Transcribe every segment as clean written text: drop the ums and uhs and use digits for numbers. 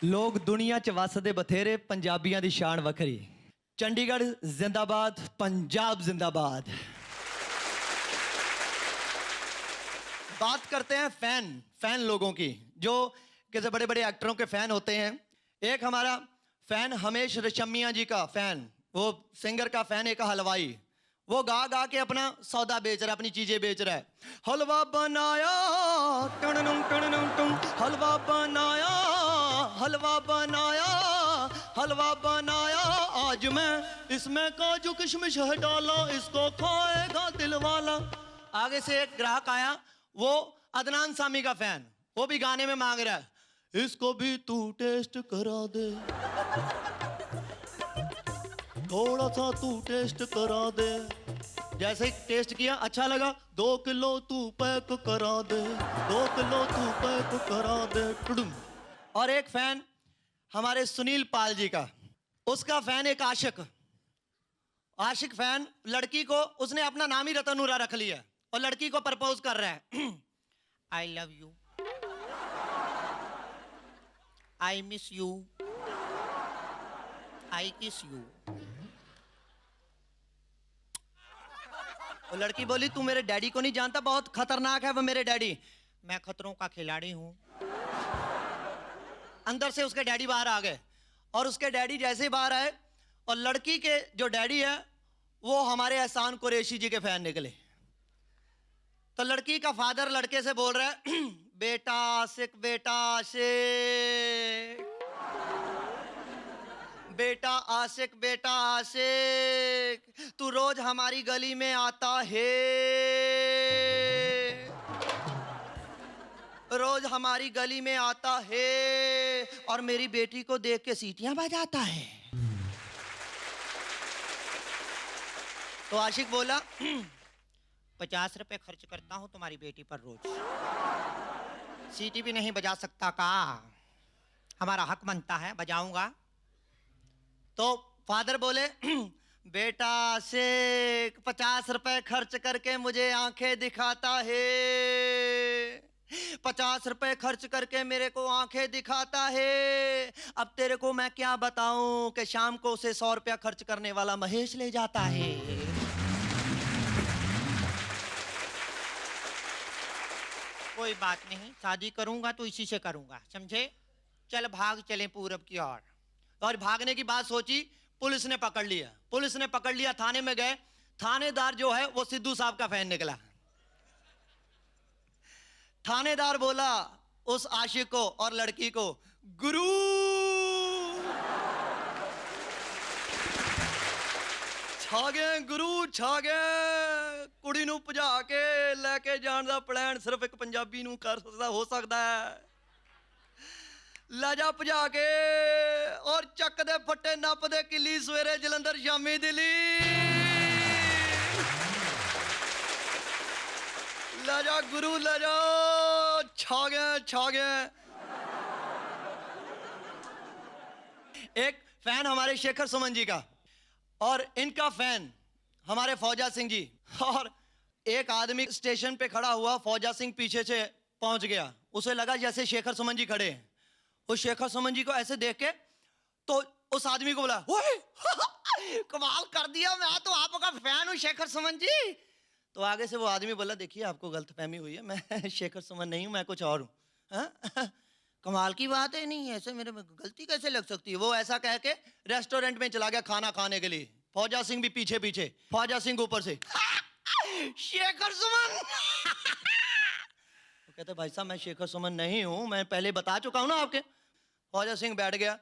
ਲੋਕ ਦੁਨੀਆ 'ਚ ਵਸਦੇ ਬਥੇਰੇ ਪੰਜਾਬੀਆਂ ਦੀ ਸ਼ਾਨ ਵੱਖਰੀ चंडीगढ़ जिंदाबाद पंजाब जिंदाबाद। बात करते हैं फैन लोगों की जो किसी बड़े बड़े एक्टरों के फैन होते हैं। एक हमारा फैन हमेश रेशमिया जी का फैन, वो सिंगर का फैन, एक हलवाई, वो गा गा के अपना सौदा बेच रहा है, अपनी चीजें बेच रहा है। हलवा बनाया हलवा बनाया हलवा बनाया हलवा बनाया आज मैं, इसमें काजू किशमिश है डाला, इसको खाएगा दिल वाला। आगे से एक ग्राहक आया, वो अदनान सामी का फैन, वो भी गाने में मांग रहा है, इसको भी तू टेस्ट करा दे, थोड़ा सा तू टेस्ट करा दे। जैसे ही टेस्ट किया अच्छा लगा, 2 किलो तू पैक करा दे, 2 किलो तू पैक करा दे। और एक फैन हमारे सुनील पाल जी का, उसका फैन एक आशिक फैन, लड़की को उसने अपना नाम ही रतनूरा रख लिया और लड़की को प्रपोज कर रहा है, I love you, I miss you, I kiss you. वो लड़की बोली तू मेरे डैडी को नहीं जानता, बहुत खतरनाक है वो मेरे डैडी, मैं खतरों का खिलाड़ी हूं। अंदर से उसके डैडी बाहर आ गए और उसके डैडी जैसे ही बाहर आए और लड़की के जो डैडी है वो हमारे एहसान कुरैशी जी के फैन निकले। तो लड़की का फादर लड़के से बोल रहा है, बेटा आशिक, बेटा आशिक, बेटा आशिक, बेटा आशिक, तू रोज हमारी गली में आता है, रोज हमारी गली में आता है और मेरी बेटी को देख के सीटियां बजाता है। तो आशिक बोला, 50 रुपए खर्च करता हूं तुम्हारी बेटी पर रोज, सीटी भी नहीं बजा सकता का? हमारा हक बनता है, बजाऊंगा। तो फादर बोले, बेटा आशिक 50 रुपए खर्च करके मुझे आंखें दिखाता है, 50 रुपए खर्च करके मेरे को आंखें दिखाता है, अब तेरे को मैं क्या बताऊं कि शाम को उसे 100 रुपया खर्च करने वाला महेश ले जाता है। कोई बात नहीं, शादी करूंगा तो इसी से करूंगा, समझे? चल भाग चले पूरब की ओर। और भागने की बात सोची, पुलिस ने पकड़ लिया, थाने में गए। थानेदार जो है वो सिद्धू साहब का फैन निकला। थानेदार बोला उस आशिक को और लड़की को, गुरु छागे, गुरु छागे, कुड़ी नू भजा के लेके जान दा प्लान सिर्फ एक पंजाबी नू कर सकदा हो सकदा है। लाजा भजा के और चक दे फट्टे नप दे किली, सवेरे जलंधर शामी दिल्ली, लाजा गुरु लाजा, छा गए। एक फैन हमारे शेखर सुमन जी का और इनका फैन हमारे फौजा सिंह जी। और एक आदमी स्टेशन पे खड़ा हुआ, फौजा सिंह पीछे से पहुंच गया, उसे लगा जैसे शेखर सुमन जी खड़े हैं। उस शेखर सुमन जी को ऐसे देख के तो उस आदमी को बोला, ओए कमाल कर दिया, मैं तो आपका फैन हूं शेखर सुमन जी। तो आगे से वो आदमी बोला, देखिए आपको गलतफहमी हुई है, मैं शेखर सुमन नहीं हूं, मैं कुछ और हूं। कमाल की बात है, नहीं ऐसे मेरे में गलती कैसे लग सकती है। वो ऐसा कह के रेस्टोरेंट में चला गया खाना खाने के लिए, फौजा सिंह भी पीछे पीछे, फौजा सिंह ऊपर से शेखर सुमन। तो कहते भाई साहब मैं शेखर सुमन नहीं हूं, मैं पहले बता चुका हूं ना आपके। फौजा सिंह बैठ गया,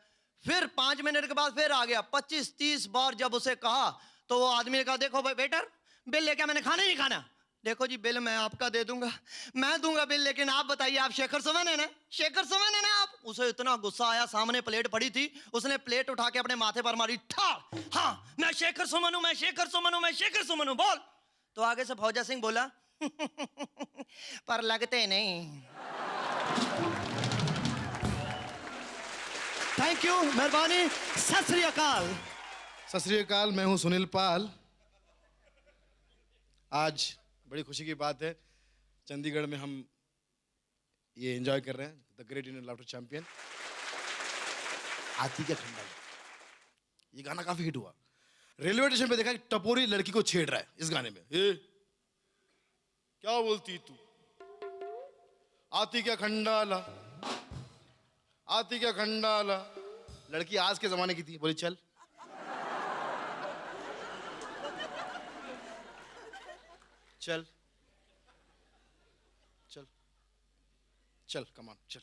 फिर 5 मिनट के बाद फिर आ गया। 25-30 बार जब उसे कहा तो वो आदमी ने कहा, देखो भाई वेटर, बिल लेके मैंने खाना नहीं खाना। देखो जी बिल मैं आपका दे दूंगा, मैं दूंगा बिल, लेकिन आप बताइए आप शेखर सुमन है ना, शेखर सुमन है ना आप? उसे इतना गुस्सा आया, सामने प्लेट पड़ी थी, उसने प्लेट उठा के अपने माथे पर मारी, ठाड़, हाँ मैं शेखर सुमन हूं, मैं शेखर सुमन हूं, मैं शेखर सुमन हूं, बोल। तो आगे से फौजा सिंह बोला, पर लगते नहीं। थैंक यू, मेहरबानी, सत श्री अकाल। सत श्री अकाल, मैं हूं सुनील पाल। आज बड़ी खुशी की बात है, चंडीगढ़ में हम ये एंजॉय कर रहे हैं the great Indian laughter champion. आती क्या खंडाला। ये गाना काफी हिट हुआ। रेलवे स्टेशन पे देखा कि टपोरी लड़की को छेड़ रहा है इस गाने में। क्या बोलती तू, आती क्या खंडाला, आती क्या खंडाला। लड़की आज के जमाने की थी, बोली चल। चल चल चल, कमान, चल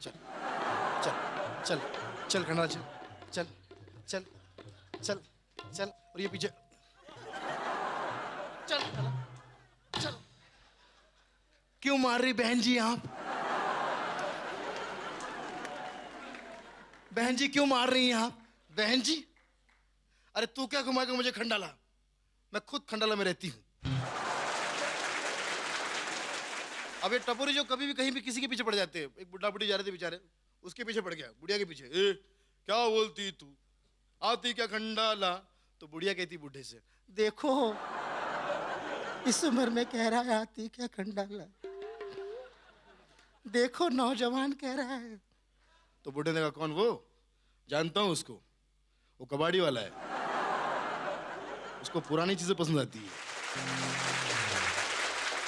चल चल चल चल खंडाला, चल चल चल चल चल। और ये पीछे चल चल। क्यों मार रही बहन जी आप? बहन जी क्यों मार रही हैं आप? बहन जी, अरे तू क्या घुमाएगा मुझे खंडाला, मैं खुद खंडाला में रहती हूं। अब ये टपोरी जो कभी भी कहीं भी किसी के पीछे पड़ जाते हैं, एक बुढ़ा बुढ़ी जा रहे थे बेचारे, उसके पीछे पड़ गया, बुढ़िया के पीछे। क्या बोलती तू, आती क्या खंडाला। तो बुढ़िया कहती बुढ़े से, देखो इस उम्र में कह रहा है आती क्या खंडाला, देखो नौजवान कह रहा है। तो बुढ़े ने कहा कौन वो? जानता हूं उसको, वो कबाड़ी वाला है, उसको पुरानी चीजें पसंद आती है।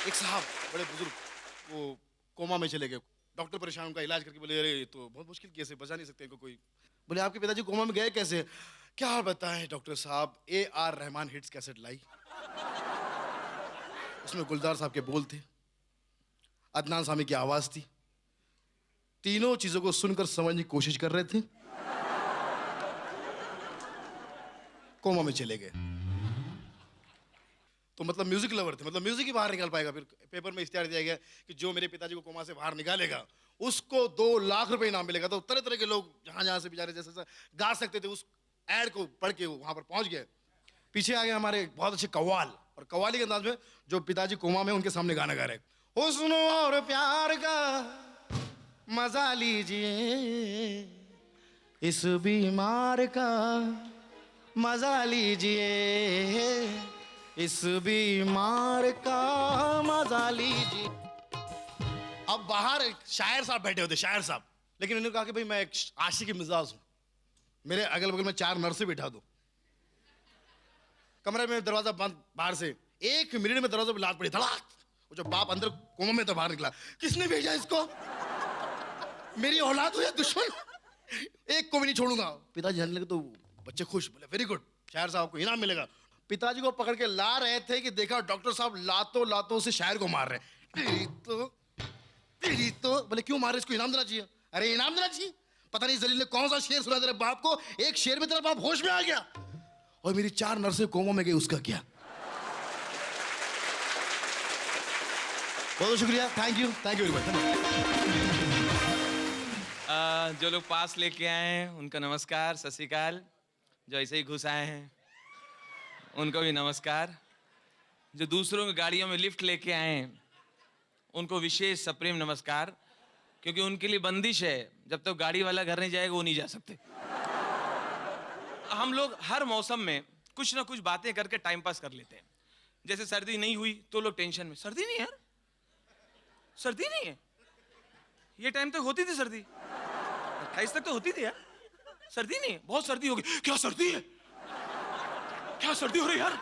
एक साहब बड़े बुजुर्ग, वो कोमा में चले गए, डॉक्टर परेशान, उनका इलाज करके बोले अरे ये तो बहुत मुश्किल केस है, बचा नहीं सकते इनको कोई। बोले आपके पिताजी कोमा में गए कैसे? क्या बताएं डॉक्टर साहब, AR रहमान हिट्स कैसेट लाई, उसमें गुलजार साहब के बोल थे, अदनान सामी की आवाज थी, तीनों चीजों को सुनकर समझने की कोशिश कर रहे थे, कोमा में चले गए। तो मतलब म्यूजिक लवर थे, मतलब म्यूजिक ही बाहर निकाल पाएगा। फिर पेपर में इश्तिहार दिया गया कि जो मेरे पिताजी को कोमा से बाहर निकालेगा उसको 2 लाख रुपए इनाम मिलेगा। तो तरह तरह के लोग जहां जहां से बेचारे जैसे गा सकते थे उस एड को पढ़ के वहां पर पहुंच गए। पीछे आ गए हमारे बहुत अच्छे कव्वाल, और कव्वाली के अंदाज में जो पिताजी कोमा में उनके सामने गाना गा रहे, हुस्न और प्यार का मजा लीजिए, इस बीमार का मजा लीजिए, इस बीमार का मजा लीजिए। अब बाहर शायर साहब बैठे होते, शायर साहब, लेकिन इन्होंने कहा कि भाई मैं एक आशिकी मिजाज हूं, मेरे अगल बगल में 4 नर्सें बिठा दो। कमरे में दरवाजा बंद, बाहर से 1 मिनट में दरवाजे पे लात पड़ी, धड़ाक। वो जो बाप अंदर कोमा में तो बाहर निकला, किसने भेजा इसको, मेरी औलाद हो या दुश्मन, एक को भी नहीं छोड़ूंगा। पिताजी जानने लगे तो बच्चे खुश, बोले वेरी गुड, शायर साहब को इनाम मिलेगा। पिताजी को पकड़ के ला रहे थे कि देखा डॉक्टर साहब लातों लातों से शायर को मार रहे हैं। तेरी तो बोले क्यों मार रहे, इसको इनाम देना चाहिए। अरे इनाम देना चाहिए, पता नहीं जलील ने कौन सा शेर सुना तेरे बाप को, एक शेर में तेरा बाप होश में आ गया, और मेरी 4 नर्सें कोमा में गई, उसका क्या। बहुत शुक्रिया, थैंक यू वेरी मच। जो लोग पास लेके आए हैं उनका नमस्कार, सत श्री अकाल। जो ऐसे ही घुस आए हैं उनको भी नमस्कार। जो दूसरों की गाड़ियों में लिफ्ट लेके आए हैं उनको विशेष सप्रेम नमस्कार, क्योंकि उनके लिए बंदिश है, जब तक गाड़ी वाला घर नहीं जाएगा वो नहीं जा सकते। हम लोग हर मौसम में कुछ ना कुछ बातें करके टाइम पास कर लेते हैं। जैसे सर्दी नहीं हुई तो लोग टेंशन में, सर्दी नहीं है यार, सर्दी नहीं है, ये टाइम तक होती थी सर्दी, 28 तक तो होती थी यार, सर्दी नहीं है, बहुत सर्दी होगी। क्या सर्दी है, क्या सर्दी हो रही है यार,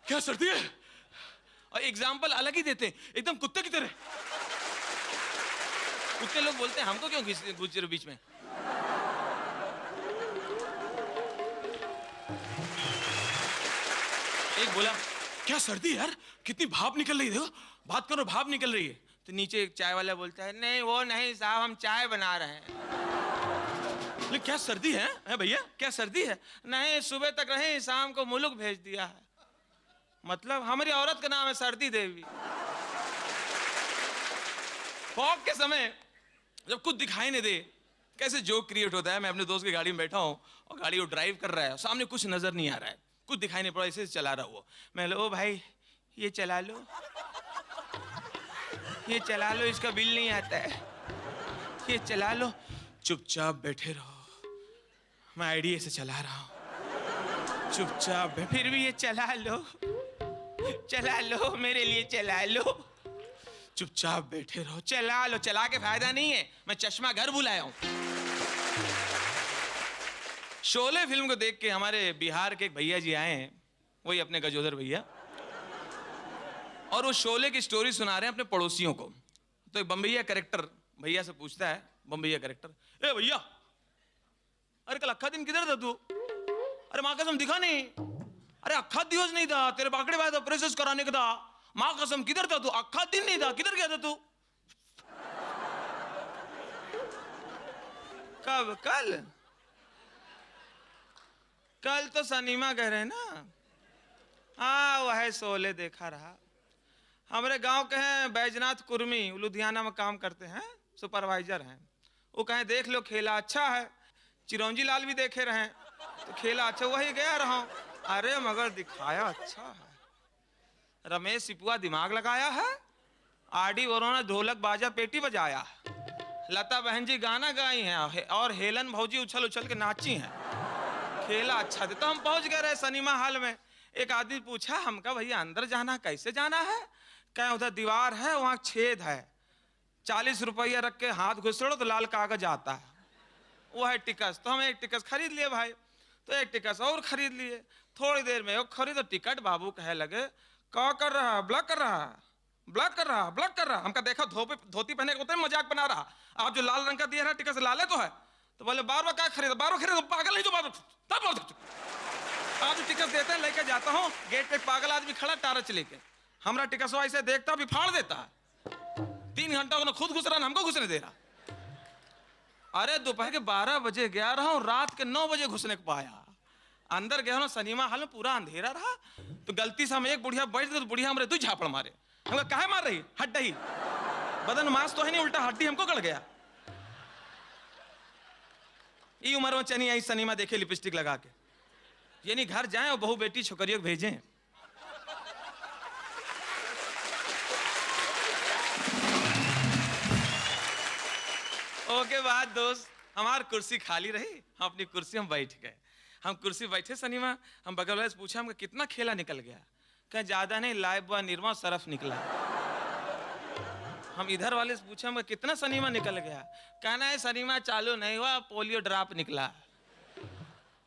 क्या सर्दी है। और एग्जाम्पल अलग ही देते हैं, एकदम कुत्ते की तरह। कुत्ते लोग बोलते हैं हमको क्यों घुस रहे बीच में। एक बोला क्या सर्दी यार, कितनी भाप निकल रही है, देखो बात करो भाप निकल रही है। तो नीचे एक चाय वाला बोलता है नहीं वो नहीं साहब, हम चाय बना रहे हैं। लेकिन क्या सर्दी है भैया, क्या सर्दी है? नहीं सुबह तक रहे, शाम को मुलुक भेज दिया है। मतलब हमारी औरत का नाम है सर्दी देवी। फॉग के समय जब कुछ दिखाई नहीं दे, कैसे जोक क्रिएट होता है। मैं अपने दोस्त की गाड़ी में बैठा हूँ और गाड़ी वो ड्राइव कर रहा है, सामने कुछ नजर नहीं आ रहा है, कुछ दिखाई नहीं पड़ा, ऐसे चला रहा वो। मैं ओ भाई ये चला लो, ये चला लो, इसका बिल नहीं आता है, ये चला लो। चुपचाप बैठे रहो, मैं आईडिया से चला रहा हूँ, चुपचाप। फिर भी ये चला लो, चला लो, मेरे लिए चला लो। चुपचाप बैठे रहो, चला लो। चला के फायदा नहीं है, मैं चश्मा घर बुलाया हूँ। शोले फिल्म को देख के हमारे बिहार के एक भैया जी आए हैं, वही अपने गजोदर भैया, और वो शोले की स्टोरी सुना रहे हैं अपने पड़ोसियों को। तो एक बम्बैया कैरेक्टर भैया से पूछता है, बम्बैया कैरेक्टर, ए भैया, अरे कल अक्खा दिन किधर था तू? अरे माँ कसम दिखा नहीं। अरे अक्खा दिवस नहीं था, तेरे बाकड़े भाई था, प्रोसेस कराने का था। माँ कसम किधर था तू? अक्खा दिन नहीं था, किधर गया था तू? कब? कल तो सनीमा कह रहे ना। हाँ वह शोले देखा रहा। हमारे गांव के हैं बैजनाथ कुर्मी, लुधियाना में काम करते हैं, सुपरवाइजर हैं। वो कहें देख लो खेला अच्छा है। चिरौंजी लाल भी देखे रहे, तो खेला अच्छा, वही गया रहा। अरे मगर दिखाया अच्छा है। रमेश सिपुआ दिमाग लगाया है, आरडी वरोना ढोलक बाजा पेटी बजाया, लता बहन जी गाना गाई हैं, और हेलन भौजी उछल उछल के नाची हैं। खेला अच्छा था। तो हम पहुंच गए रहे सिनेमा हॉल में। एक आदमी पूछा हमका, भैया अंदर जाना कैसे जाना है? कहें उधर दीवार है, वहां छेद है, 40 रुपया रख के हाथ घुसड़ो तो लाल कागज आता है, वो है टिकट। तो हम एक टिकट खरीद लिए भाई। तो एक टिकट और खरीद लिए। थोड़ी देर में खरीद तो टिकट बाबू कहे लगे, क्या कर रहा है? ब्लॉक कर रहा है, ब्लॉक कर रहा है, ब्लॉक कर रहा है। हमका देखा धोती पहने के मजाक बना रहा। आप जो लाल रंग का दिया है टिकट से लाले तो है। तो बोले बार बार क्या खरीदा? बार बार खरीदा? पागल नहीं जो बार आज टिकट देते हैं, लेके जाता हूँ, गेट पे पागल आदमी खड़ा टारच लेके, हमारा टिकट ऐसे देखता भी फाड़ देता है। 3 घंटा उन्हें खुद घुस रहा, हमको घुसने दे रहा। अरे दोपहर के 12 बजे गया रहा हूँ, रात के 9 बजे घुसने को पाया। अंदर गया हूँ सिनेमा हॉल में, पूरा अंधेरा रहा। तो गलती से हम एक बुढ़िया बैठ गए, तो बुढ़िया हमारे 2 झापड़ मारे। हमको काहे मार रही? हड्डी, बदन मांस तो है नहीं, उल्टा हड्डी हमको गड़ गया। ई उम्र में चनी आई सिनेमा देखे लिपस्टिक लगा के, यानी घर जाएं और बहू बेटी छोकरियों को भेजें। ओके बाद दोस्त, हमारी कुर्सी खाली रही, हम अपनी कुर्सी हम बैठ गए। हम कुर्सी बैठे सिनेमा, हम बगल वाले से पूछा हमको कितना खेला निकल गया? कहीं ज्यादा नहीं, लाइव व निरमा सरफ निकला। हम इधर वाले से पूछा हमको कितना सिनेमा निकल गया? कहना है सिनेमा चालू नहीं हुआ, पोलियो ड्रॉप निकला।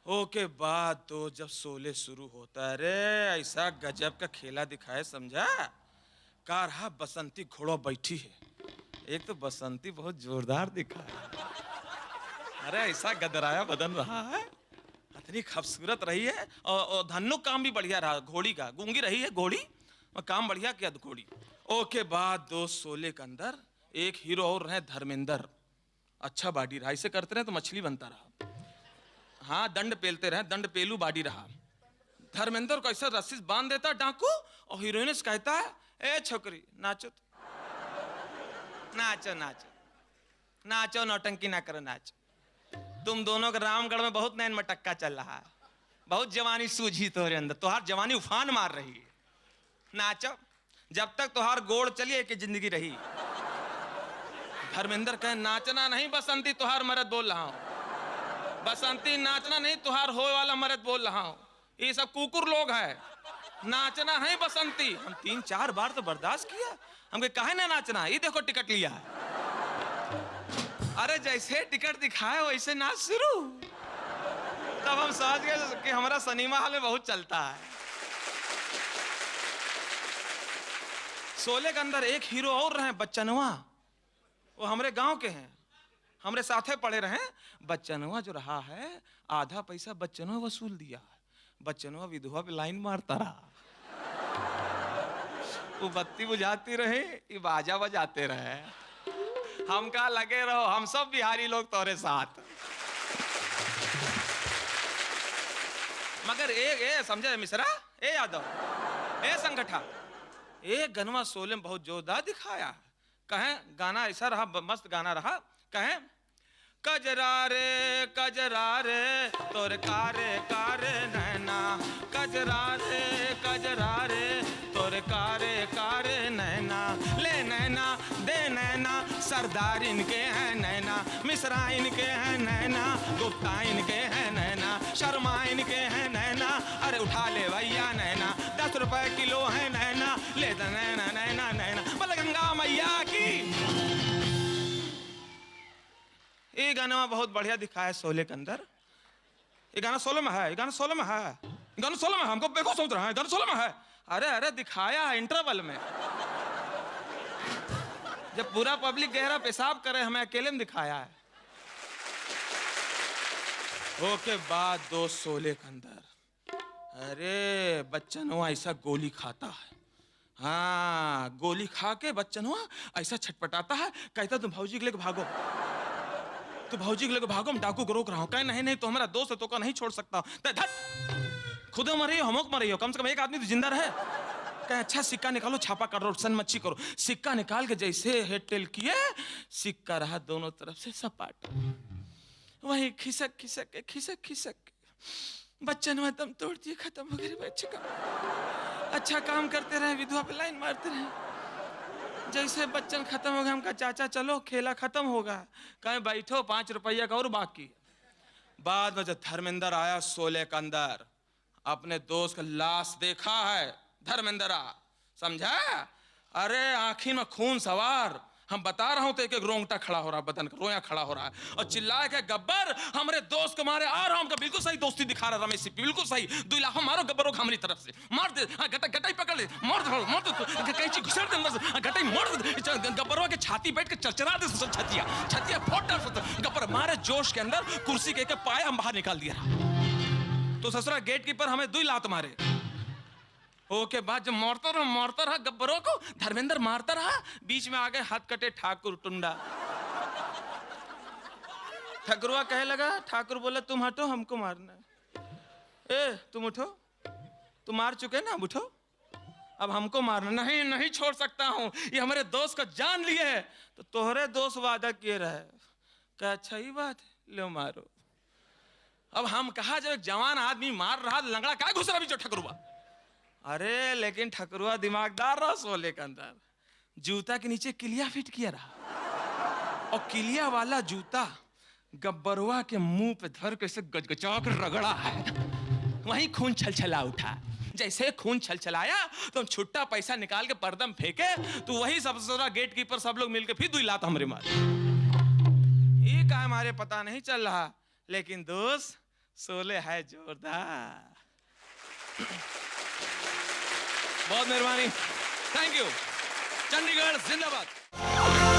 ओके बाद तो जब शोले शुरू होता है, रे ऐसा गजब का खेला दिखाए, समझा? कार हा बसंती घोड़ा बैठी है, एक तो बसंती बहुत जोरदार दिखा है। अरे ऐसा गदराया बदन रहा है, इतनी खूबसूरत रही है, और धन्नो काम भी बढ़िया रहा। घोड़ी का गूंगी रही है घोड़ी, और काम बढ़िया किया घोड़ी। ओके बाद दोस्त शोले के अंदर एक हीरो और रहे धर्मेंद्र, अच्छा बॉडी रहा, ऐसे करते रहे तो मछली बनता रहा। हाँ दंड पेलते रहे, दंड पेलू बॉडी रहा। धर्मेंद्र को ऐसा रस्सी बांध देता डाकू, और हीरोइन से कहता है, ए छोकरी नाचो, नाचो नाचो नाचो, नौटंकी ना करो, नाचो। तुम दोनों का रामगढ़ में बहुत नैन मटक्का चल रहा है, बहुत जवानी सूझी तोहरे अंदर, तुहार जवानी उफान मार रही है, नाचो। जब तक तुहार गोड़ चलिए कि जिंदगी रही। धर्मेंद्र कहे, नाचना नहीं बसंती, तुहार मर्द बोल रहा हूं। बसंती नाचना नहीं, तुहार होए वाला मर्द बोल रहा हूं। ये सब कुकुर लोग हैं, नाचना है बसंती। हम 3-4 बार तो बर्दाश्त किया, हमके काहे ना नाचना? ये देखो टिकट लिया है। अरे जैसे टिकट दिखाए वैसे नाच शुरू। तब हम समझ गए कि हमारा सिनेमा हॉल में बहुत चलता है। शोले के अंदर एक हीरो और रहे, बच्चनवा, वो हमारे गांव के हैं, हमारे साथे पढ़े रहे। बच्चनवा जो रहा है, आधा पैसा बच्चनवा वसूल दिया। बच्चनवा विधवा पे लाइन मारता रहा, वो बत्ती बुझाती रहे, ये बाजा बजाते रहे। हम कहा लगे रहो, हम सब बिहारी लोग तोरे साथ। मगर ए समझे मिश्रा, ए यादव, ए संगठा, ए गनवा शोले में बहुत जोरदार दिखाया। कहें गाना ऐसा रहा, मस्त गाना रहा। कहें कजरा रे तोर कारे कारे नैना, कजरा रे तोर कारे कारे नैना, ले नैना दे नैना, सरदार इनके हैं नैना, मिश्रा इनके हैं नैना, गुप्ता इनके हैं नैना, शर्मा इनके हैं नैना। अरे उठा ले भैया नैना, 10 रुपए किलो है नैना, ले दे नैना नैना नैना, बोले गंगा मैया की। ये गाना बहुत बढ़िया दिखाया है शोले के अंदर। ये गाना सोलो में है, ये गाना सोलो में है, ये गाना सोलो में है, हमको बेवकूफ समझ रहा है, गाना सोलो में है। अरे अरे दिखाया है इंटरवल में, जब पूरा पब्लिक गहरा पेशाब करे हमें अकेले में दिखाया है। ओके बाद दो सोले के अंदर, अरे बच्चन हुआ ऐसा गोली खाता है, हाँ गोली खा के बच्चन हुआ ऐसा छटपटाता है, कहता तुम भौजी के लेके भागो, तो भौजी के लेके भागो, हम डाकू को रोक रहा हूँ। कहे नहीं नहीं तो हमारा दोस्त है, तो को नहीं छोड़ सकता हूँ। खुद मरे हो, हम मरे हो, कम से कम एक आदमी तो जिंदा रहे। कहे अच्छा सिक्का निकालो, छापा करो, सन मच्छी करो। सिक्का निकाल के जैसे हेड टेल किए, सिक्का रहा दोनों तरफ से सपाट, वही खिसक खिसक के खिसक खिसक के बच्चन में दम तोड़ दिए, खत्म हो गए बच्चे का। अच्छा काम करते रहे, विधवा पे लाइन मारते रहे। जैसे बच्चन खत्म हो गया, हमका चाचा चलो खेला खत्म होगा, कहे बैठो 5 रुपया का और बाकी। बाद में जब धर्मेंद्र आया सोले के अंदर, अपने दोस्त का लाश देखा है धर्मेंद्र, समझा? अरे आँखी में खून सवार, हम बता रहा हूं तो एक एक रोंगटा खड़ा हो रहा है, बदन का रोया खड़ा हो रहा है, और चिल्लाए के गब्बर हमारे दोस्त को मारे आ रहा हूं। बिल्कुल सही दोस्ती दिखा रहा रमेश सिप्पी, बिल्कुल सही। 2 लाख मारो गब्बरों को हमारी तरफ से, मार दे, हाँ गटाई पकड़ ले, मार दे, कैची घुसड़ दे अंदर से, गटाई मार दे, गब्बरों के छाती बैठ के चरचरा दे, सब छतिया फोड़ डाल। गब्बर मारे जोश के अंदर, कुर्सी के पाए हम बाहर निकाल दिया। तो ससुरा गेट कीपर हमें 2 लात मारे। ओके बाद जब मारता रहा गब्बरों को, धर्मेंद्र मारता रहा, बीच में आ गए हाथ कटे ठाकुर टुंडा। ठकुरवा कहे लगा, ठाकुर बोले तुम हटो, हमको मारना है। ए तुम उठो, तुम मार चुके ना, उठो, अब हमको मारना। नहीं नहीं छोड़ सकता हूं, ये हमारे दोस्त को जान लिए है। तो तोहरे दोस्त वादा किए रहे, क्या अच्छा ही बात है, लो मारो। अब हम कहा जब एक जवान आदमी मार रहा, लंगड़ा क्या घुस रहा भी जो ठकुरवा। अरे लेकिन ठकुरवा दिमागदार रहा, सोले के अंदर जूता के नीचे किलिया फिट किया रहा, और किलिया वाला जूता गब्बरवा के मुंह पे धर के गजगचा कर रगड़ा है, वहीं खून छलछला उठा। जैसे खून छलछलाया तो हम छुट्टा पैसा निकाल के पर्दम फेंके, तो वही सब गेट कीपर सब लोग मिलकर फिर 2 लात हमरे मारे। ये का हमारे पता नहीं चल रहा, लेकिन दोस्त सोले है जोरदार। बहुत मेहरबानी, थैंक यू। चंडीगढ़ जिंदाबाद।